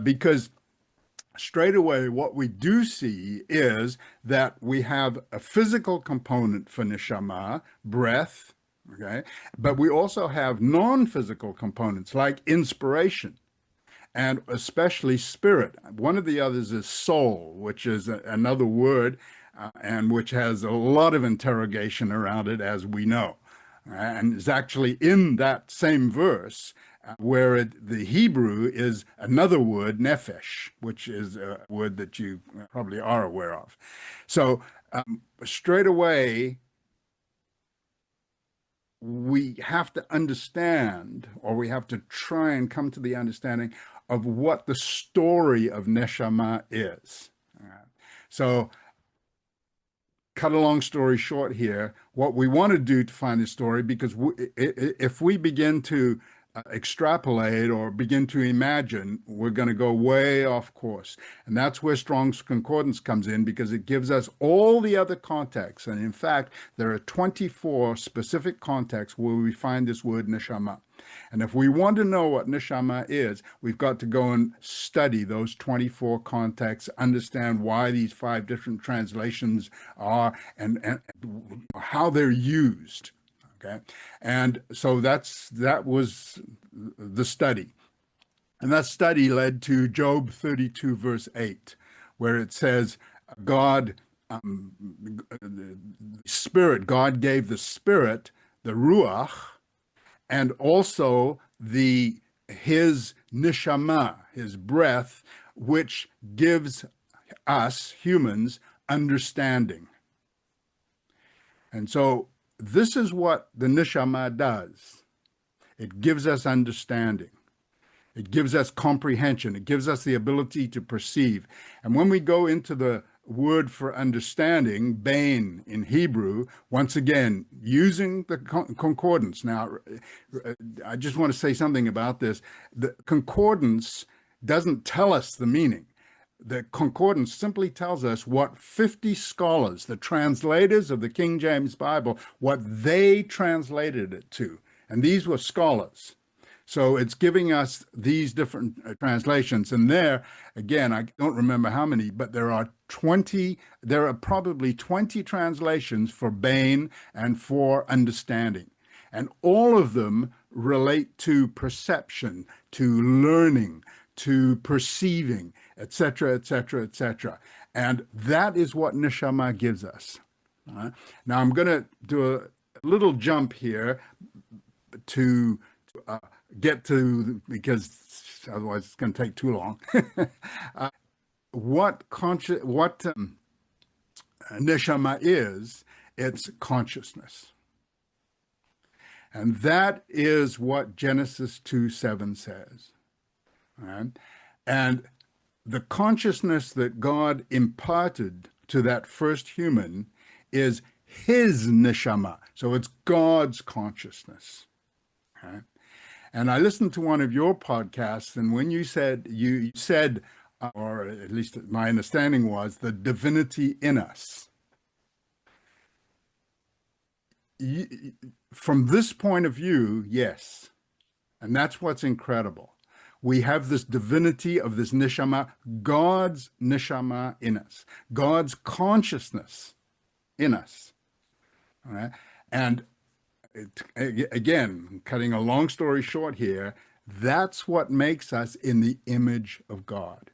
because straight away, what we do see is that we have a physical component for neshama, breath, okay? But we also have non-physical components like inspiration and especially spirit. One of the others is soul, which is another word and which has a lot of interrogation around it, as we know. And it's actually in that same verse where the Hebrew is another word, nephesh, which is a word that you probably are aware of. So straight away, we have to understand, or we have to try and come to the understanding of what the story of Neshamah is. So cut a long story short here, what we want to do to find the story, because if we begin to extrapolate or begin to imagine, we're going to go way off course. And that's where Strong's Concordance comes in, because it gives us all the other contexts. And in fact, there are 24 specific contexts where we find this word neshama. And if we want to know what neshama is, we've got to go and study those 24 contexts, understand why these 5 different translations are and how they're used. Okay. And so that was the study. And that study led to Job 32, verse 8, where it says, God gave the spirit, the ruach, and also his neshama, his breath, which gives us humans understanding. And so this is what the neshama does. It gives us understanding. It gives us comprehension. It gives us the ability to perceive. And when we go into the word for understanding, bain in Hebrew, once again, using the concordance. Now, I just want to say something about this. The concordance doesn't tell us the meaning. The concordance simply tells us what 50 scholars, the translators of the King James Bible, what they translated it to. And these were scholars. So it's giving us these different translations. And there, again, I don't remember how many, but there are probably 20 translations for bain and for understanding. And all of them relate to perception, to learning, to perceiving, etc., etc., etc. And that is what neshama gives us. Now, I'm going to do a little jump here to get to, because otherwise it's going to take too long. What neshama is, it's consciousness. And that is what Genesis 2:7 says. Right? And the consciousness that God imparted to that first human is his neshama. So it's God's consciousness. Okay? And I listened to one of your podcasts, and when you said, or at least my understanding was, the divinity in us. From this point of view, yes. And that's what's incredible. We have this divinity of this neshama, God's neshama in us, God's consciousness in us. All right? And again, cutting a long story short here, that's what makes us in the image of God.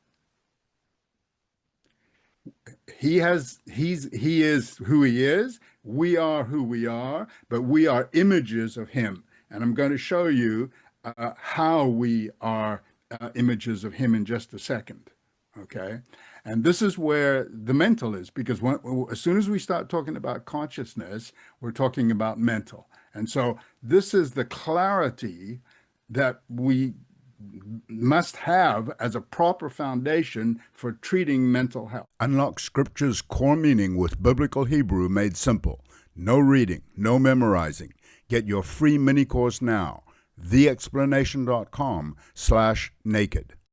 He is who he is. We are who we are, but we are images of him. And I'm going to show you how we are images of him in just a second. Okay. And this is where the mental is, because as soon as we start talking about consciousness, we're talking about mental. And so this is the clarity that we must have as a proper foundation for treating mental health. Unlock Scripture's core meaning with Biblical Hebrew made simple. No reading, no memorizing. Get your free mini course now. theexplanation.com/naked.